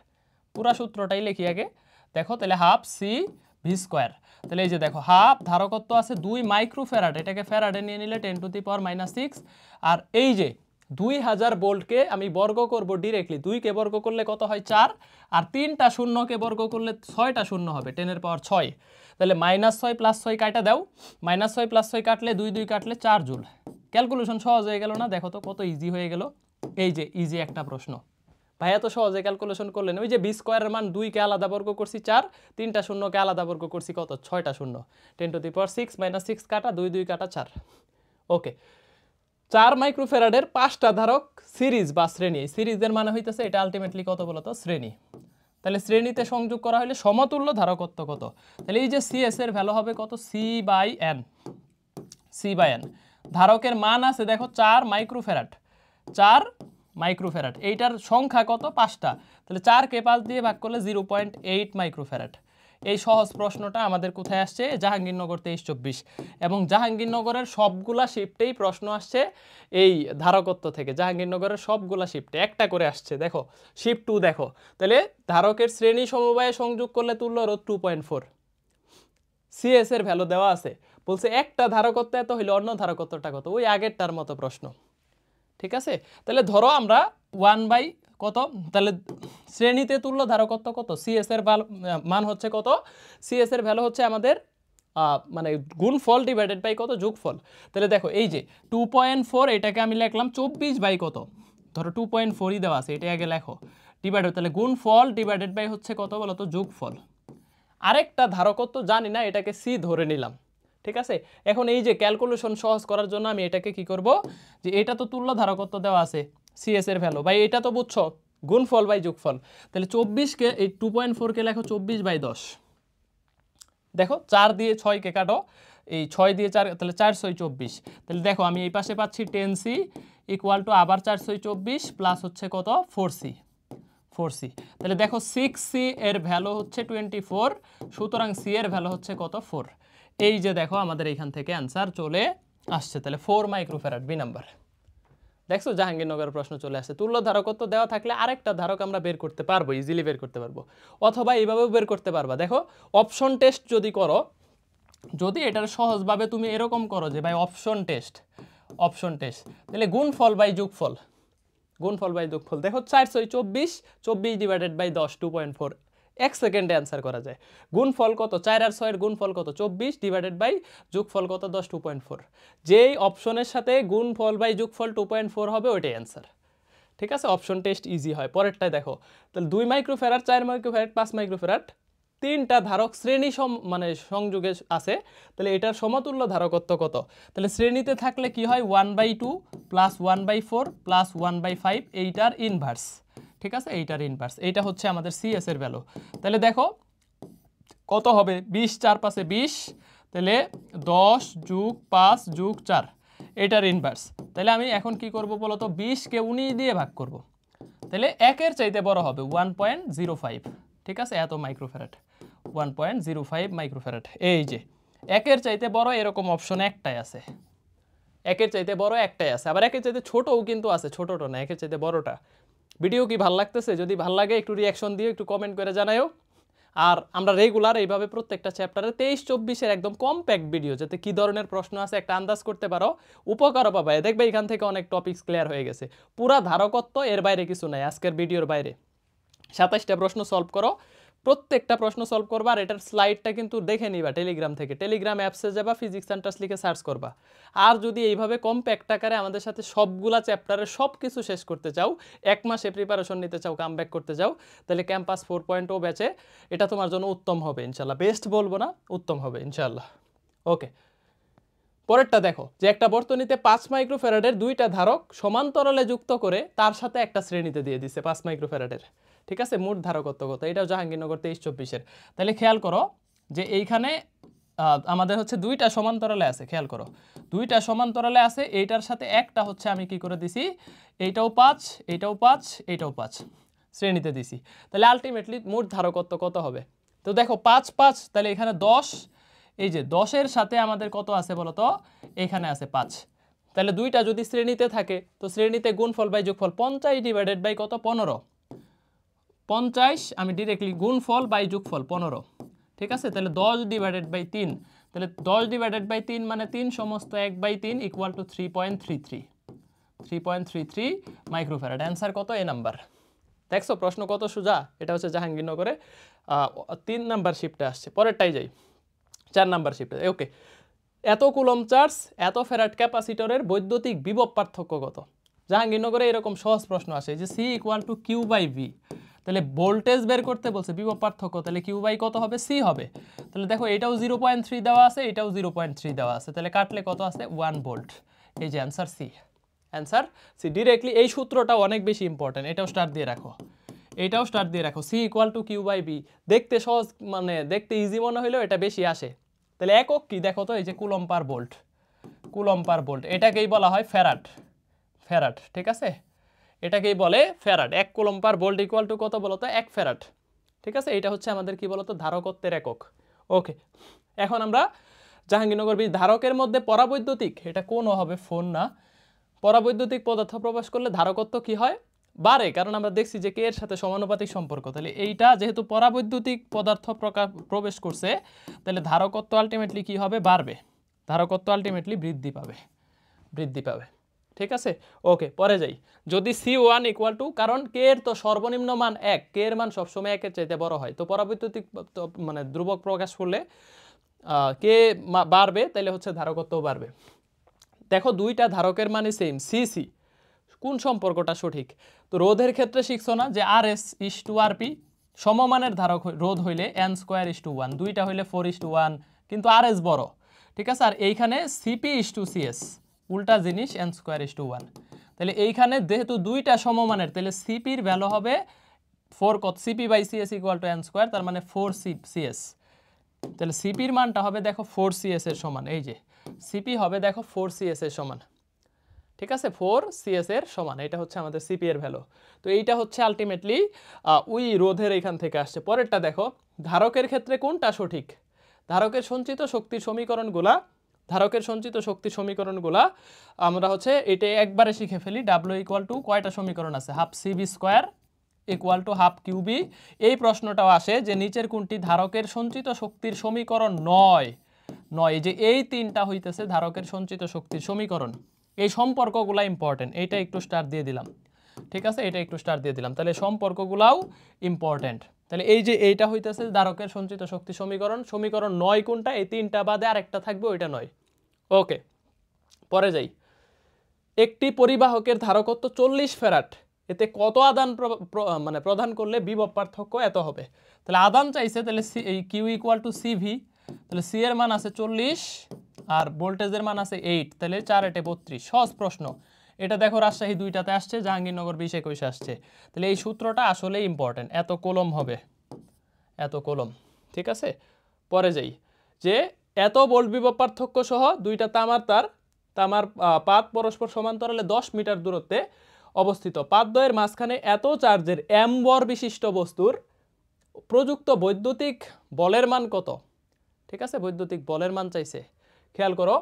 পুরা সূত্রটাই লিখি আগে, দেখো তাহলে ½ CV², তাহলে এই যে দেখো হাফ ধারকত্ব আছে 2 মাইক্রোফ্যারাড, এটাকে ফ্যারাডে নিয়ে নিলে 10⁻⁻6, আর এই যে 2000 ভোল্টকে আমি বর্গ করব ডিরেক্টলি, 2 কে বর্গ করলে কত হয়, 4, আর 3টা শূন্যকে বর্গ করলে 6টা শূন্য হবে, 10⁻6, তাহলে -6 + 6 কাটা দাও, -6 + 6 কাটলে 2 2 কাটলে 4 জুল। ক্যালকুলেশন সহজ হয়ে গেল না, দেখো তো কত ইজি হয়ে গেল। এই যে ইজি একটা প্রশ্ন, ভাই এত সহজে ক্যালকুলেশন করলেন, ওই যে b² এর মান 2 কে আলাদা বর্গ করছি 4, 3টা শূন্যকে আলাদা বর্গ করছি কত, 6টা শূন্য, 10⁻6 - 6 কাটা 2 2 কাটা 4। ওকে, 4 মাইক্রোফ্যারাডের 5টা ধারক সিরিজ বা শ্রেণী, সিরিজের মানে হইতেছে এটা আলটিমেটলি কত বলতো, শ্রেণী। তাহলে শ্রেণীতে সংযোগ করা হলে সমতুল্য ধারকত্ব কত, তাহলে এই যে সিএস এর ভ্যালু হবে কত, C/n, ধারকের মান আছে দেখো 4 মাইক্রোফ্যারাড, 4 মাইক্রোফ্যারাড, এইটার সংখ্যা কত, 5টা, তাহলে 4 কে 5 দিয়ে ভাগ করলে 0.8 মাইক্রোফ্যারাড, এই সহজ প্রশ্নটা আমাদের কোথায় আসছে? জাহাঙ্গীরনগর 23-24, এবং জাহাঙ্গীরনগরের সবগুলা শিফটেই প্রশ্ন আসছে এই ধারকত্ব থেকে। জাহাঙ্গীরনগরের সবগুলা শিফটে একটা করে আসছে। দেখো শিফট 2 দেখো, তাহলে ধারকের শ্রেণী সমবায়ে সংযোগ করলে তুল্য রোধ 2.4, সিএস এর ভ্যালু দেওয়া আছে, বলছে একটা ধারকত্ব এত হইলে অন্য ধারকত্বটা কত, ওই আগেরটার মতো প্রশ্ন। ঠিক আছে, তাহলে ধরো আমরা 1 বাই কত, তাহলে শ্রেণীতে তুল্য ধারকত্ব কত, সিএস এর মান হচ্ছে কত, সিএস এর ভ্যালু হচ্ছে আমাদের মানে গুণফল ডিভাইডেড বাই কত, যোগফল। তাহলে দেখো এই যে 2.4, এটাকে আমি লিখলাম 24 বাই কত, ধরো 2.4ই দেওয়া আছে, এটা আগে লেখো, ডিভাইডেড, তাহলে গুণফল ডিভাইডেড বাই হচ্ছে কত বলো তো, যোগফল। আরেকটা ধারকত্ব জানি না, এটাকে সি ধরে নিলাম। ঠিক আছে, এখন এই যে ক্যালকুলেশন সহজ করার জন্য আমি এটাকে কি করব, যে এটা তো তুল্য ধারকত্ব দেওয়া আছে, সিএস এর ভ্যালু ভাই, এটা তো বুঝছো গুণফল বাই যোগফল, তাহলে 24কে এই 2.4কে লেখো 24/10, দেখো 4 দিয়ে 6কে কাটো, এই 6 দিয়ে 4, তাহলে 4 6 24, তাহলে দেখো আমি এই পাশে পাচ্ছি 10c ইকুয়াল টু আবার 4 6 24 প্লাস হচ্ছে কত 4c, তাহলে দেখো 6c এর ভ্যালু হচ্ছে 24, সুতরাং c এর ভ্যালু হচ্ছে কত 4। এই যে দেখো আমাদের এখান থেকে অ্যান্সার চলে আসছে, তাহলে 4 মাইক্রোফ্যারাড, বি নাম্বার। দেখছো জাহাঙ্গীরনগরের প্রশ্ন চলে আসছে। তুল্য ধারকত্ব দেওয়া থাকলে আরেকটা ধারক আমরা বের করতে পারবো, ইজিলি বের করতে পারবো, অথবা এইভাবেও বের করতে পারবা। দেখো অপশন টেস্ট যদি করো, যদি এটার সহজভাবে তুমি এরকম করো যে ভাই অপশন টেস্ট, তাহলে গুণফল বাই যোগফল, দেখো 4 6 24, 24 ডিভাইডেড বাই 10 2.4, 1 সেকেন্ডে অ্যান্সার করা যায়। গুণফল কত, 4 আর 6 এর গুণফল কত, 24 ডিভাইডেড বাই যোগফল কত 10 2.4, যেই অপশনের সাথে গুণফল বাই যোগফল 2.4 হবে ওইটাই অ্যান্সার। ঠিক আছে, অপশন টেস্ট ইজি হয়। পরেরটায় দেখো, তাহলে 2 মাইক্রোফ্যারাড, 4 মাইক্রোফ্যারাড, 5 মাইক্রোফ্যারাড, তিনটা ধারক শ্রেণী মানে সংযোগে আছে, তাহলে এটার সমতুল্য ধারকত্ব কত, তাহলে শ্রেণীতে থাকলে কি হয় 1/2 প্লাস 1/4 প্লাস 1/5, এইটার ইনভার্স। ঠিক আছে, এইটার ইনভার্স, এইটা হচ্ছে আমাদের সিএস এর ভ্যালু। তাহলে দেখো কত হবে, 20 4 5 20, তাহলে 10 + 5 + 4, এটার ইনভার্স। তাহলে আমি এখন কি করব বলো তো, 20কে 19 দিয়ে ভাগ করব, তাহলে 1-এর চাইতে বড় হবে 1.05। ঠিক আছে, এত মাইক্রোফ্যারাড, 1.05 মাইক্রোফ্যারাড। এই যে 1-এর চাইতে বড় এরকম অপশন একটাই আছে, 1-এর চাইতে বড় একটাই আছে, আবার 1-এর চাইতে ছোটও কিন্তু আছে, ছোটটা না, 1-এর চাইতে বড়টা। ভিডিও কি ভালো লাগতেছে? যদি ভালো লাগে একটু রিয়াকশন দিও, একটু কমেন্ট করে জানাও। আর আমরা রেগুলার এইভাবে প্রত্যেকটা চ্যাপ্টারে 23-24-এর একদম কমপ্যাক্ট ভিডিও, যাতে কি ধরনের প্রশ্ন আছে একটা আন্দাজ করতে পারো, উপকারও পাবে। দেখবে এখান থেকে অনেক টপিকস ক্লিয়ার হয়ে গেছে। পুরা ধারকত্ব, এর বাইরে কিছু নাই আজকের ভিডিওর বাইরে। 27টা প্রশ্ন সলভ করো, প্রত্যেকটা প্রশ্ন সলভ করবা, আর এটার স্লাইডটা কিন্তু দেখে নিবা টেলিগ্রাম থেকে, টেলিগ্রাম অ্যাপসে যাবা, ফিজিক্স সেন্টার্স লিখে সার্চ করবা। আর যদি এইভাবে কমপ্যাক্ট আকারে আমাদের সাথে সবগুলা চ্যাপ্টারের সব কিছু শেষ করতে চাও, 1 মাসে প্রিপারেশন নিতে চাও, কামব্যাক করতে চাও, তাহলে ক্যাম্পাস 4.0 ব্যাচে এটা তোমার জন্য উত্তম হবে ইনশাল্লাহ। বেস্ট বলবো না, উত্তম হবে ইনশাল্লাহ। ওকে, পরেরটা দেখো, যে একটা বর্তনীতে 5 মাইক্রোফ্যারাডের 2টা ধারক সমান্তরালে যুক্ত করে তার সাথে একটা শ্রেণীতে দিয়ে দিচ্ছে 5 মাইক্রোফ্যারাডের। ঠিক আছে, মোট ধারকত্ব কত, এটাও জাহাঙ্গীরনগর 23-24-এর। তাহলে খেয়াল করো যে এইখানে আমাদের হচ্ছে 2টা সমান্তরালে আছে, খেয়াল করো 2টা সমান্তরালে আছে, এইটার সাথে একটা হচ্ছে আমি কি করে দিছি, এইটাও 5, এইটাও 5, এইটাও 5 শ্রেণীতে দিছি। তাহলে আলটিমেটলি মোট ধারকত্ব কত হবে? তো দেখো 5 5, তাহলে এখানে 10, এই যে 10-এর সাথে আমাদের কত আছে বলো তো, এখানে আছে 5। তাহলে 2টা যদি শ্রেণীতে থাকে, তো শ্রেণীতে গুণফল বাই যোগফল 50 ডিভাইডেড বাই কত 15, 50 আমি ডিরেক্টলি গুণফল বাই যোগফল 15। ঠিক আছে, তাহলে 10 ডিভাইডেড বাই 3, তাহলে 10 ডিভাইডেড বাই 3 মানে 3 সমস্ত 1/3 ইকুয়াল টু 3.33 মাইক্রোফ্যারাড। অ্যান্সার কত, এ নাম্বার। দেখছো প্রশ্ন কত সোজা, এটা হচ্ছে জাহাঙ্গীরনগরে 3 নাম্বার শিফটে আসছে। পরেরটাই যাই, 4 নাম্বার শিফটে। ওকে, এত কুলম চার্জ এত ফ্যারাড ক্যাপাসিটরের বৈদ্যুতিক বিভব পার্থক্য কত? জাহাঙ্গীরনগরে এরকম সহজ প্রশ্ন আসে যে C equal to Q by V, তাহলে ভোল্টেজ বের করতে বলছে, বিভব পার্থক্য, তাহলে কিউ বাই কত হবে, সি হবে। তাহলে দেখো এটাও 0.3 দেওয়া আছে, এটাও 0.3 দেওয়া আছে, তাহলে কাটলে কত আছে 1 ভোল্ট। এই যে answer C, answer C directly. এই সূত্রটা অনেক বেশি ইম্পর্টেন্ট, এটাও স্টার দিয়ে রাখো, এটাও স্টার দিয়ে রাখো। C equal to Q by B, দেখতে সহজ, মানে দেখতে ইজি মনে হলেও এটা বেশি আসে। তাহলে একক কি দেখো তো, এই যে কুলম পার ভোল্ট, এটাকেই বলা হয় ফ্যারাড, ঠিক আছে, এটাকেই বলে farad. 1 coulomb per volt equal to কত বলো তো, 1 ফ্যারাড। ঠিক আছে, এটা হচ্ছে আমাদের কি বলতো ধারকত্বের একক। ওকে, এখন আমরা জাহাঙ্গীরনগর ব্রিজ ধারকের মধ্যে পরাবৈদ্যুতিক, এটা কোন হবে ফোন না, পরাবৈদ্যুতিক পদার্থ প্রবেশ করলে ধারকত্ব কি হয় বাড়ে, কারণ আমরা দেখছি যে কে এর সাথে সমানুপাতিক সম্পর্ক। তাহলে এইটা যেহেতু পরাবৈদ্যুতিক পদার্থ প্রবেশ করছে, তাহলে ধারকত্ব আলটিমেটলি কি হবে বাড়বে, ধারকত্ব আলটিমেটলি বৃদ্ধি পাবে, বৃদ্ধি পাবে। ঠিক আছে, ওকে পরে যাই। যদি C1 ইকুয়াল টু, কারণ কে এর তো সর্বনিম্ন মান 1, কে এর মান সবসময় 1 এর চাইতে বড় হয়, তো পরাবৈদ্যুতিক মানে ধ্রুবক প্রকাশ করলে কে বাড়বে, তাহলে হচ্ছে ধারকত্বও বাড়বে। দেখো দুইটা ধারকের মানে সেম, সিসি, কোন সম্পর্কটা সঠিক? তো রোধের ক্ষেত্রে শিখছো না যে RS ইস টু RP, সমমানের ধারক রোধ হইলে N²:1, দুইটা হইলে 4:1, কিন্তু RS বড়। ঠিক আছে, আর এইখানে CP ইস টু CS, উল্টা জিনিস N²:1। তাহলে এইখানে যেহেতু দুইটা সমমানের, তাহলে সিপির ভ্যালু হবে 4 কত, CP/CS ইকুয়াল টু N², তার মানে 4CS। তাহলে সিপির মানটা হবে দেখো 4CS এর সমান, এই যে সিপি হবে দেখো 4CS এর সমান। ঠিক আছে, 4CS এর সমান, এটা হচ্ছে আমাদের সিপি এর ভ্যালু। তো এইটা হচ্ছে আলটিমেটলি ওই রোধের এখান থেকে আসছে। পরেরটা দেখো, ধারকের ক্ষেত্রে কোনটা সঠিক? ধারকের সঞ্চিত শক্তির সমীকরণগুলা, ধারকের সঞ্চিত শক্তির সমীকরণগুলা আমরা হচ্ছে এটা একবারে শিখে ফেলি। W ইকুয়াল টু কয়টা সমীকরণ আছে, half CB² equal to half QB। এই প্রশ্নটাও আসে যে নিচের কোনটি ধারকের সঞ্চিত শক্তির সমীকরণ নয়, নয়, যে এই তিনটা হইতেছে ধারকের সঞ্চিত শক্তির সমীকরণ। এই সম্পর্কগুলা ইম্পর্টেন্ট, এইটা একটু স্টার দিয়ে দিলাম। ঠিক আছে, এটা একটু স্টার দিয়ে দিলাম, তাহলে সম্পর্কগুলাও ইম্পর্টেন্ট। তাহলে এই যে এইটা হইতেছে ধারকের সঞ্চিত শক্তি সমীকরণ, সমীকরণ 9 কোনটা, এই তিনটা বাদে আরেকটা থাকবে, ওইটা 9। ওকে, পরে যাই। একটি পরিবাহকের ধারকত্ব 40 ফ্যারাড, এতে কত আদান মানে প্রদান করলে বিভব পার্থক্য এত হবে? তাহলে আদান চাইছে, তাহলে এই কিউ ইকুয়াল টু CV, তাহলে সি এর মান আছে 40 আর ভোল্টেজের মান আছে 8, তাহলে 4 × 8 = 32। সহজ প্রশ্ন এটা, দেখো রাজশাহী 2টাতে আসছে, জাহাঙ্গীরনগর 20-21 আসছে। তাহলে এই সূত্রটা আসলে ইম্পর্টেন্ট, এত কলম হবে, এত কলম। ঠিক আছে, পরে যাই, যে এত ভোল্ট বিভব পার্থক্য সহ দুইটা তামার তার, তামার পাত পরস্পর সমান্তরালে 10 মিটার দূরত্বে অবস্থিত, পাতদ্বয়ের মাঝখানে এত চার্জের m ভর বিশিষ্ট বস্তুর প্রযুক্ত বৈদ্যুতিক বলের মান কত? ঠিক আছে, বৈদ্যুতিক বলের মান চাইছে, খেয়াল করো।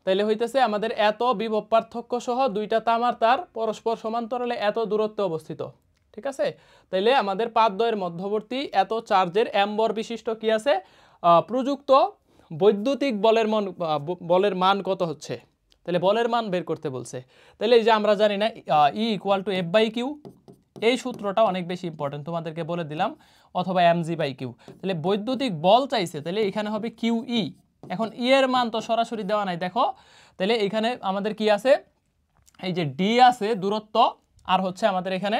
তাইলে হইতেছে আমাদের এত বিভব পার্থক্য সহ দুইটা তামার তার পরস্পর সমান্তরালে এত দূরত্বে অবস্থিত। ঠিক আছে, তাইলে আমাদের পাতদ্বয়ের মধ্যবর্তী এত চার্জের m ভর বিশিষ্ট কি আছে, প্রযুক্ত বৈদ্যুতিক বলের মান কত হচ্ছে? তাহলে বলের মান বের করতে বলছে। তাহলে এই যে আমরা জানি না E = F/Q, এই সূত্রটা অনেক বেশি ইম্পর্টেন্ট, তোমাদেরকে বলে দিলাম, অথবা mg/q। তাহলে বৈদ্যুতিক বল চাইছে, তাহলে এখানে হবে QE। এখন E এর মান তো সরাসরি দেওয়া নাই, দেখো তাহলে এখানে আমাদের কি আছে, এই যে D আছে দূরত্ব, আর হচ্ছে আমাদের এখানে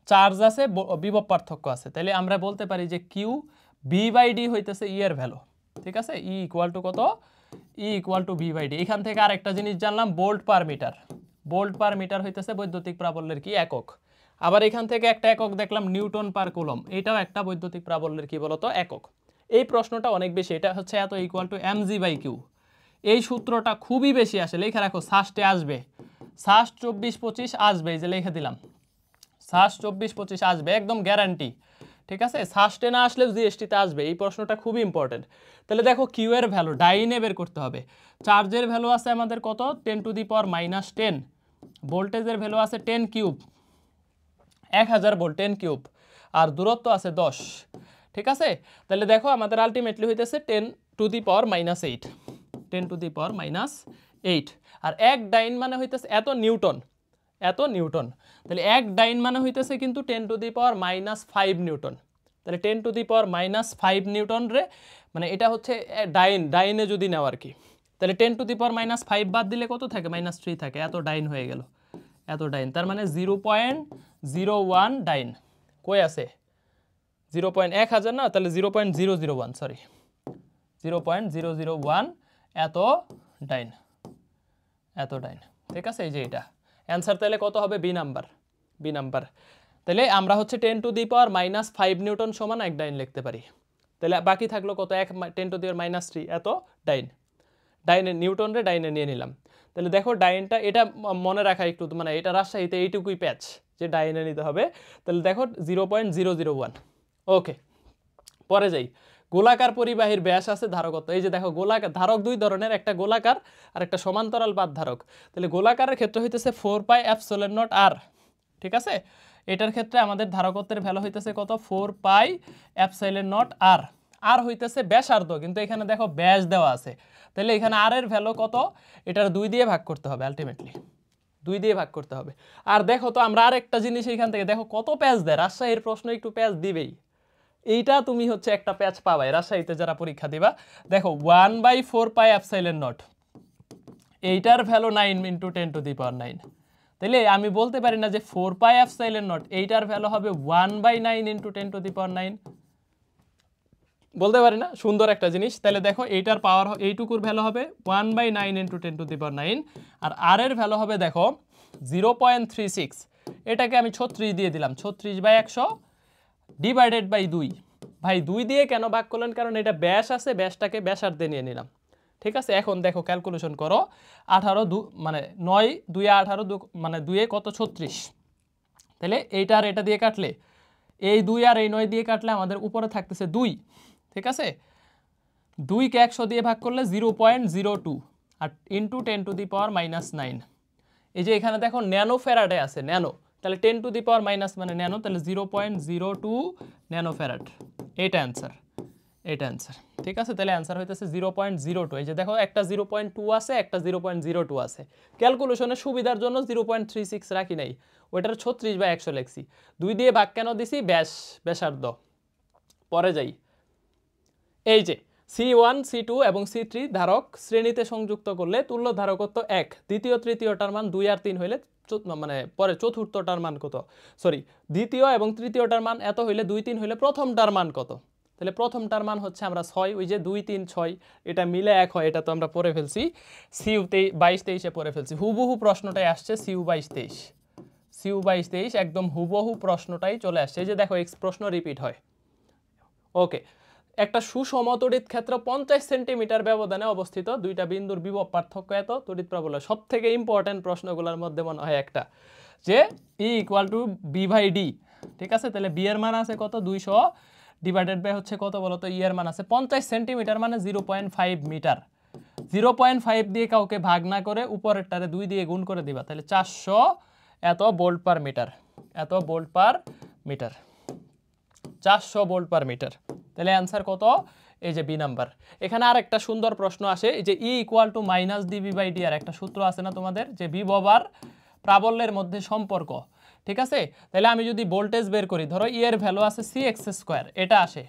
চার্জ আছে, বিভব পার্থক্য আছে। তাহলে আমরা বলতে পারি যে QB/D হইতেছে E এর ভ্যালু। ঠিক আছে, E = কত, E = B/D। এখান থেকে আরেকটা জিনিস জানলাম, volt per metre, volt per metre হইতেছে বৈদ্যুতিক প্রাবল্যের কি একক। আবার এখান থেকে একটা একক দেখলাম নিউটন পার কুলম, এটাও একটা বৈদ্যুতিক প্রাবল্যের কি বলতো একক। এই প্রশ্নটা অনেক বেশি, এটা হচ্ছে এত = mg/q। এই সূত্রটা খুবই বেশি আসে, লেখা রাখো, সাস্টে আসবে, সাস্ট 24-25 আসবে, এই যে লিখে দিলাম, সাস্ট 24-25 আসবে, একদম গ্যারান্টি। ঠিক আছে, সাস্টে না আসলেও জিএসটিতে আসবে, এই প্রশ্নটা খুবই ইম্পর্টেন্ট। তাহলে দেখো কিউ এর ভ্যালু ডাইনে বের করতে হবে, চার্জের ভ্যালু আছে আমাদের কত, 10⁻⁻10, ভোল্টেজের ভ্যালু আছে 10 কিউব, 1000 ভোল্ট 10 কিউব, আর দূরত্ব আছে 10। ঠিক আছে, তাহলে দেখো আমাদের আলটিমেটলি হইতেছে 10⁻⁻8, 10⁻⁻8, আর এক ডাইন মানে হইতেছে এত নিউটন, এত নিউটন। তাহলে এক ডাইন মানে হইতেছে কিন্তু 10⁻5 নিউটন। তাহলে 10⁻5 নিউটন রে, মানে এটা হচ্ছে ডাইনে যদি নেও আর কি। তাহলে 10⁻5 বাদ দিলে কত থাকে, -3 থাকে, এত ডাইন হয়ে গেল, এত ডাইন, তার মানে 0.01 ডাইন। কই আছে 0.1000 না, তাহলে 0.001, সরি 0.001 এত ডাইন, এত ডাইন। ঠিক আছে, এই যে এটা অ্যান্সার, তাহলে কত হবে, বি নাম্বার, বি নাম্বার। তাহলে আমরা হচ্ছে 10⁻5 নিউটন সমান এক ডাইন লিখতে পারি। তাহলে বাকি থাকলো কত, 10⁻³ এত ডাইন, ডাইনে নিউটন রে ডাইনে নিয়ে নিলাম। তাহলে দেখো ডাইনটা, এটা মনে রাখা একটু, মানে এটা রাজশাহীতে এইটুকুই প্যাচ যে ডাইনে নিতে হবে। তাহলে দেখো 0.001, ওকে, পরে যাই। গোলাকার পরিবাহীর ব্যাস আছে ধারকত্ব। এই যে দেখো গোলাকার ধারক দুই ধরনের, একটা গোলাকার আর একটা সমান্তরাল বাদ ধারক। তাহলে গোলাকারের ক্ষেত্রে হইতেছে 4 পাই এপসিলন নট আর, ঠিক আছে। এটার ক্ষেত্রে আমাদের ধারকত্বের ভ্যালু হইতেছে কত, 4 পাই এপসিলন নট আর। আর হইতেছে ব্যাসার্ধ, কিন্তু এখানে দেখো ব্যাস দেওয়া আছে, তাহলে এখানে আর এর ভ্যালু কত, এটার 2 দিয়ে ভাগ করতে হবে, আলটিমেটলি 2 দিয়ে ভাগ করতে হবে। আর দেখো তো আমরা আরেকটা জিনিস এখান থেকে দেখো কত প্যাচ দেয়, রাজশাহীর প্রশ্ন একটু প্যাচ দিবেই। এইটা তুমি হচ্ছে একটা প্যাচ পাবাই রাজশাহীতে যারা পরীক্ষা দিবা। দেখো 1/4 পাই এপসিলন নট, এইটার ভ্যালু 9 × 10⁹। তাহলে আমি বলতে পারি না যে 4 পাই এপসিলন নট এইটার ভ্যালু হবে 1/9 × 10⁹? বলতে পারি না, সুন্দর একটা জিনিস। তাহলে দেখো এইটার পাওয়ার, এইটুকুর ভ্যালু হবে 1/9 × 10⁹, আর এর ভ্যালু হবে দেখো 0.36। এটাকে আমি 36 দিয়ে দিলাম, 36/100 ডিভাইডেড বাই 2। ভাই 2 দিয়ে কেন ভাগ করলেন, কারণ এটা ব্যাস আছে, ব্যাসটাকে ব্যাসার্ধে নিয়ে নিলাম, ঠিক আছে। এখন দেখো ক্যালকুলেশন করো, 18 মানে 9 2 18 মানে 2 কত 36। তাহলে এইটা আর এটা দিয়ে কাটলে, এই 2 আর এই 9 দিয়ে কাটলে আমাদের উপরে থাকতেছে 2, ঠিক আছে। 2কে 100 দিয়ে ভাগ করলে 0.02 আর ইন্টু 10⁻⁻৯। এই যে এখানে দেখো ন্যানো ফ্যারাডে আছে, ন্যানো, তাহলে 10⁻⁻- মানে ন্যানো, তাহলে 0.02 ন্যানো ফ্যারাড। এটা অ্যান্সার, এটা অ্যান্সার, ঠিক আছে। তাহলে অ্যান্সার হইতেছে 0.02। এই যে দেখো একটা 0.2 আছে, একটা 0.02 আছে। ক্যালকুলেশনের সুবিধার জন্য 0.36 রাখি নাই, ওইটার 36/100 লিখছি। 2 দিয়ে ভাগ কেন দিছি, ব্যাসার্ধ। পরে যাই। এই যে C1 C2 এবং C3 ধারক শ্রেণীতে সংযুক্ত করলে তুল্য ধারকত্ব 1, দ্বিতীয় তৃতীয়টার মান 2 আর 3 হইলে, মানে পরে চতুর্থটার মান কত, সরি দ্বিতীয় এবং তৃতীয়টার মান এত হইলে 2 3 হইলে প্রথমটার মান কত। তাহলে প্রথমটার মান হচ্ছে আমরা 6, ওই যে 2 3 6 এটা মিলে 1 হয়, এটা তো আমরা পড়ে ফেলছি CU 22-23-এ পড়ে ফেলছি। হুবহু প্রশ্নটাই আসছে CU 22-23, CU 22-23 একদম হুবহু প্রশ্নটাই চলে আসছে। এই যে দেখো এক্স প্রশ্ন রিপিট হয়। ওকে, একটা সুসমতড়িৎ ক্ষেত্র 50 সেন্টিমিটার ব্যবধানে অবস্থিত, দুইটা বিন্দুর বিভব পার্থক্য এত, তড়িৎ প্রবল। সব থেকে ইম্পর্টেন্ট প্রশ্নগুলোর মধ্যে মনে হয় একটা, যে E = B/D, ঠিক আছে। তাহলে বি এর মান আছে কত, 200 ডিভাইডেড বাই হচ্ছে কত বলতো, ই এর মান আছে 50 সেন্টিমিটার মানে 0.5 মিটার। 0.5 দিয়ে কাউকে ভাগ না করে উপরেরটারে 2 দিয়ে গুণ করে দিবা, তাহলে 400 এত ভোল্ট পার মিটার, এত volt per metre, 400 volt per metre. তাহলে অ্যান্সার কত, এই যে বি নাম্বার। এখানে আর একটা সুন্দর প্রশ্ন আসে, এই যে E = -dB/dr, একটা সূত্র আছে না তোমাদের, যে বিভব আর প্রাবল্যের মধ্যে সম্পর্ক, ঠিক আছে। তাহলে আমি যদি ভোল্টেজ বের করি, ধরো ই এর ভ্যালু আছে Cx², এটা আসে,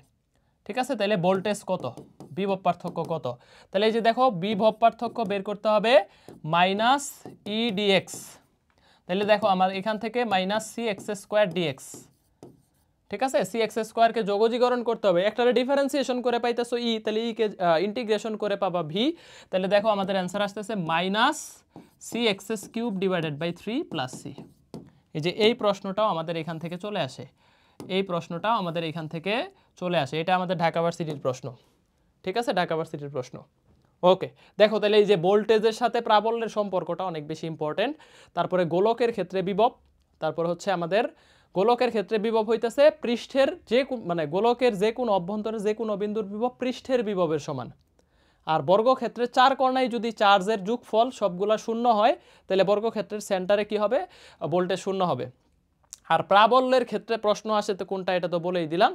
ঠিক আছে। তাহলে ভোল্টেজ কত, বিভব পার্থক্য কত। তাহলে এই যে দেখো বিভব পার্থক্য বের করতে হবে -E/dx। তাহলে দেখো আমার এখান থেকে -Cx² ঠিক আছে। Cx² কে যোগজীকরণ করতে হবে, একটারে ডিফারেন্সিয়েশন করে পাইতেছো ই, তাহলে ই কে ইন্টিগ্রেশন করে পাবা ভি। তাহলে দেখো আমাদের অ্যান্সার আসতেছে -Cx³ / 3 + c। এই যে এই প্রশ্নটাও আমাদের এখান থেকে চলে আসে, এই প্রশ্নটাও আমাদের এখান থেকে চলে আসে, এটা আমাদের ঢাকা ভার্সিটির প্রশ্ন, ঠিক আছে, ঢাকা ভার্সিটির প্রশ্ন। ওকে, দেখো তাহলে এই যে ভোল্টেজের সাথে প্রাবল্যের সম্পর্কটা অনেক বেশি ইম্পর্টেন্ট। তারপরে গোলকের ক্ষেত্রে বিভব, তারপর হচ্ছে আমাদের গোলকের ক্ষেত্রে বিভব হইতেছে পৃষ্ঠের যে মানে গোলকের যে কোনো অভ্যন্তরে যে কোনো বিন্দুর বিভব পৃষ্ঠের বিভবের সমান। আর বর্গক্ষেত্রের 4 কোণায় যদি চার্জের যোগফল সবগুলা 0 হয়, তাহলে বর্গক্ষেত্রের সেন্টারে কি হবে, ভোল্টেজ 0 হবে। আর প্রাবল্যের ক্ষেত্রে প্রশ্ন আসে তো কোনটা, এটা তো বলেই দিলাম।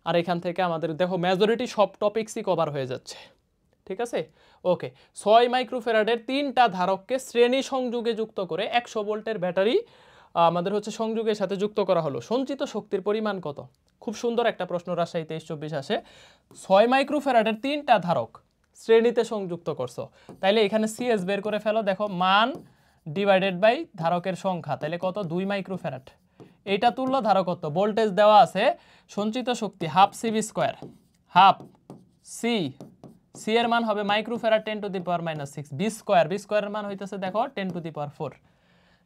আর এখান থেকে আমাদের দেখো মেজরিটি সব টপিকসই কভার হয়ে যাচ্ছে, ঠিক আছে। ওকে, 6 মাইক্রোফ্যারাডের 3টা ধারককে শ্রেণী সংযোগে যুক্ত করে 100 ভোল্টের ব্যাটারি আমাদের হচ্ছে সংযোগের সাথে যুক্ত করা হলো, সঞ্চিত শক্তির পরিমাণ কত। খুব সুন্দর একটা প্রশ্ন, রাজশাহী 23-24 আসে। 6 মাইক্রোফ্যারাডের 3টা ধারক শ্রেণীতে সংযুক্ত করছো, তাইলে এখানে সিএস বের করে ফেলো, দেখো মান ডিভাইডেড বাই ধারকের সংখ্যা, তাহলে কত, 2 মাইক্রোফ্যারাড। এইটা তুল্য ধারকত্ব, ভোল্টেজ দেওয়া আছে, সঞ্চিত শক্তি ½ CV², হাফ সি এর মান হবে মাইক্রোফ্যারাড 10⁻⁻6, বি² এর মান হইতেছে দেখো 10⁴,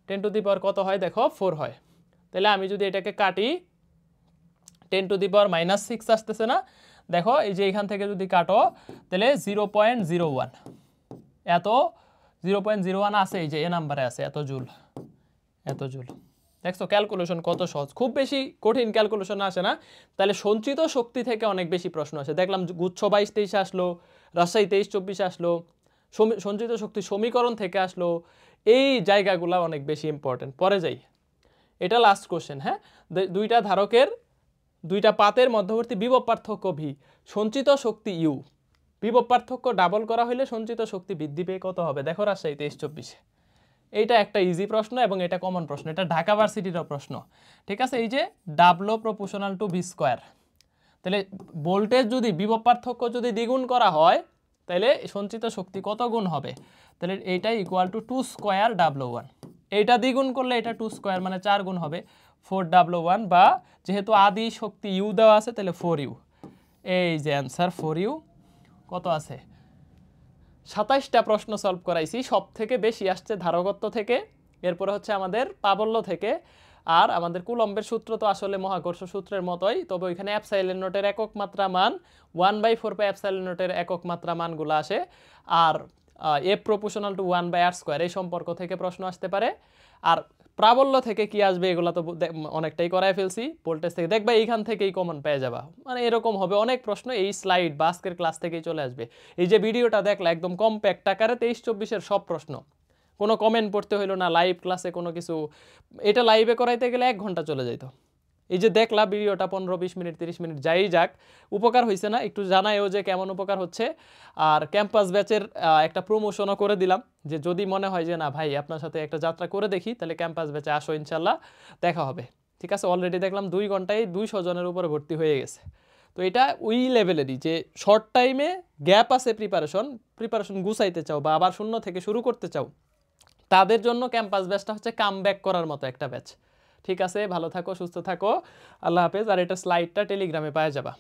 10 কত হয় দেখো 4 হয়। তাহলে আমি যদি এটাকে কাটি 10⁻⁻6 আসতেছে না, দেখো এই যে এখান থেকে যদি কাটো তাহলে 0.01, এত 0.01 আছে, এই যে এ নাম্বারে আছে এত জুল, এত জুল, দেখছো ক্যালকুলেশন কত সহজ, খুব বেশি কঠিন ক্যালকুলেশন আসে না। তাহলে সঞ্চিত শক্তি থেকে অনেক বেশি প্রশ্ন আসে। দেখলাম গুচ্ছ 22-23 আসলো, রাজশাহী 23-24 আসলো, সঞ্চিত শক্তি সমীকরণ থেকে আসলো। এই জায়গাগুলো অনেক বেশি ইম্পর্টেন্ট। পরে যাই, এটা লাস্ট কোশ্চেন। হ্যাঁ, দুইটা ধারকের দুইটা পাতের মধ্যবর্তী বিভব পার্থক্য ভি, সঞ্চিত শক্তি ইউ। বিভব পার্থক্য ডাবল করা হলে সঞ্চিত শক্তি বৃদ্ধি পেয়ে কত হবে? দেখো রাজশাহী 23-24। এইটা একটা ইজি প্রশ্ন এবং এটা কমন প্রশ্ন, এটা ঢাকা ভার্সিটিরও প্রশ্ন। ঠিক আছে, এই যে ডাব্লো প্রপোর্শনাল টু ভি স্কোয়ার, তাহলে ভোল্টেজ যদি বিভব পার্থক্য যদি দ্বিগুণ করা হয় তাহলে সঞ্চিত শক্তি কত গুণ হবে? তাহলে এইটা ইকুয়াল টু 2 স্কোয়ার W1। এইটা দ্বিগুণ করলে এটা 2 স্কোয়ার মানে 4 গুণ হবে 4W1, বা যেহেতু আদি শক্তি ইউ দেওয়া আছে তাহলে 4U। এই যে অ্যান্সার 4U। কত আছে? 27টা প্রশ্ন সলভ করাইছি, সব থেকে বেশি আসছে ধারকত্ব থেকে, এরপরে হচ্ছে আমাদের প্রাবল্য থেকে, আর আমাদের কুলম্বের সূত্র তো আসলে মহাকর্ষ সূত্রের মতোই, তবে ওইখানে এপসাইলন নটের একক মাত্রা মান 1/4 পাই এপসাইলন নটের একক মাত্রা মানগুলো আসে। আর এফ প্রপোর্শনাল টু 1/r², এই সম্পর্ক থেকে প্রশ্ন আসতে পারে। আর প্রাবল্য থেকে কি আসবে এগুলো তো অনেকটাই করায় ফেলছি। ভোল্টেজ থেকে দেখবা এইখান থেকেই কমন পেয়ে যাবা, মানে এরকম হবে অনেক প্রশ্ন। এই স্লাইড বা আজকের ক্লাস থেকেই চলে আসবে। এই যে ভিডিওটা দেখলা একদম কম্প্যাক্ট আকারে 23-24-এর সব প্রশ্ন, কোনো কমেন্ট পড়তে হইলো না, লাইভ ক্লাসে কোনো কিছু। এটা লাইভে করাইতে গেলে 1 ঘন্টা চলে যাইতো। এই যে দেখলা ভিডিওটা 15-20 মিনিট 30 মিনিট যাই যাক, উপকার হয়েছে না একটু জানাইও যে কেমন উপকার হচ্ছে। আর ক্যাম্পাস ব্যাচের একটা প্রমোশনও করে দিলাম, যে যদি মনে হয় যে না ভাই আপনার সাথে একটা যাত্রা করে দেখি, তাহলে ক্যাম্পাস ব্যাচে আসো, ইনশাল্লাহ দেখা হবে। ঠিক আছে, অলরেডি দেখলাম 2 ঘন্টায় 200 জনের উপরে ভর্তি হয়ে গেছে। তো এটা ওই লেভেলেরই যে শর্ট টাইমে গ্যাপ আছে, প্রিপারেশন গুছাইতে চাও বা আবার শূন্য থেকে শুরু করতে চাও, তাদের জন্য ক্যাম্পাস ব্যাচটা হচ্ছে কাম ব্যাক করার মতো একটা ব্যাচ। ঠিক আছে, ভালো থাকো, সুস্থ থাকো, আল্লাহ হাফেজ। আর এটা স্লাইডটা টেলিগ্রামে পাওয়া যাবা।